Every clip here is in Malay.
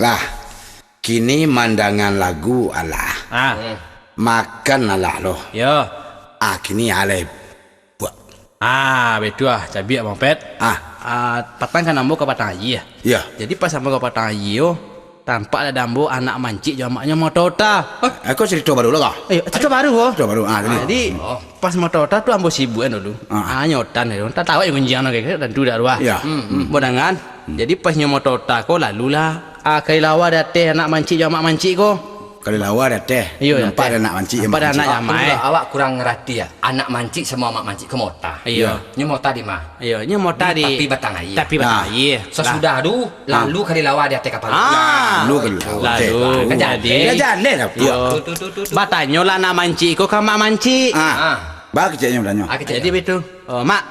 Lah, kini mandangan lagu alah. Makan alah loh. Ya. Kini alai buat. Betul cabi abang Pet. Patang kan ambo ke patang ayi ya. Ya. Jadi pas ambo ke patang ayi yo, tampak ada ambo anak mancik jamaknya motota. Aku cerita baru lah kah? Cerita baru kok. Cerita baru. Jadi pas motota tu ambo sibuk kan dulu. Nyotan ya. Tak tahu yang kunjian kayak dan tu dah ruah. Ya. Bodangan. Jadi pas nyomotota ko lalulah kai lawa dateh anak mancik jamak mancik ko. Kali lawa dah teh. Nampak ada anak mancik. Nampak ada anak jamai. Awak kurang ngerti ya. Anak mancik semua mak mancik ke mota. Iya. Nya mota di mah. Iya, nya mota di Tapi batang air. Tapi batang air. Sesudah tu lalu kali lawa dia teh kapal. Lalu kali lawa. Jadi jadi dah. Batanyo lah anak mancik ko kama mancik. Bah kecilnya beranya. Jadi betul. Mak.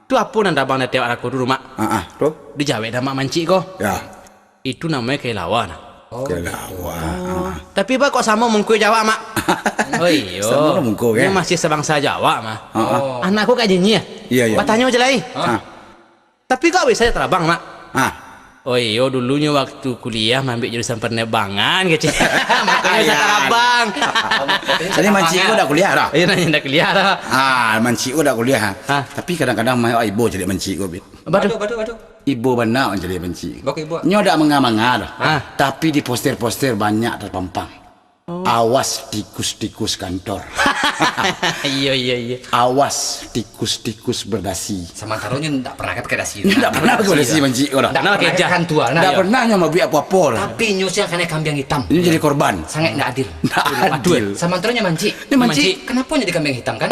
Tu apa nanda bang datang aku dulu mak. Tu. Dijawab dah mak mancik ko. Ya. Itu namanya kelawan. Kelawa. Tapi ba kok sama mengku Jawa mak? Oh iya. Sama mengku kan? Dia masih sebangsa Jawa mah. Anakku kayak gini ya. Iya. Batanyo aja lah. Tapi kok bisa terabang mak? Oh iya dulunya waktu kuliah ambil jurusan penerbangan kecil. Makanya bisa terabang. Jadi mancik udah kuliah dah. Iya nanya dah kuliah dah. Mancik udah kuliah. Tapi kadang-kadang mai ibu jadi mancik ko. Badu. Ibu benar jadi mancik. Bok ibu. Nyo dak mengah-mengah dah. Tapi di poster-poster banyak terpampang. Awas tikus-tikus kantor. Iya. Awas tikus-tikus berdasi. Sementara nya tak pernah ke dasi. Tak pernah ke berdasi mancik ko dah. Tak kerja kan tua. Tak pernah nyo mau biar apa-apa dah. Tapi nyo sia kena kambing hitam. Ini jadi korban. Sangat enggak adil. Tak adil. Sementara nya mancik. Ini mancik. Kenapa nya di kambing hitam kan?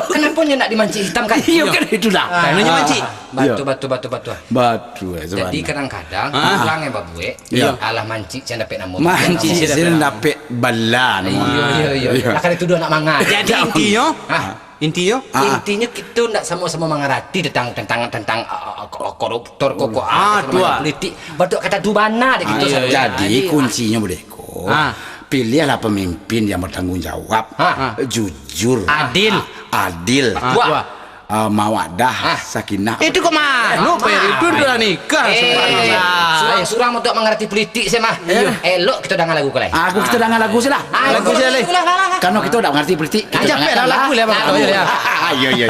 Kenapa nya nak dimancik hitam kan? Iya kan itulah. Kayaknya mancik. Batu. Jadi kadang-kadang pulangnya babue. Alah mancik saya dapat nama. Mancik saya dapat bala. Iya. Akan itu dua nak mangan. Jadi intinya kita tidak sama-sama mengerti tentang koruptor koko politik. Betul kata tu mana kita. Jadi kuncinya bodeko. Pilihlah pemimpin yang bertanggung jawab, jujur, adil, mawadah, sakinah. Itu kok mana? Itu udah nikah. Surang untuk mengerti politik saya mah. Elok kita dengar lagu kalian. Aku kita dengar lagu sih lah. Lagu sih lah. Karena kita udah mengerti politik. Aja lagu lah. Iya.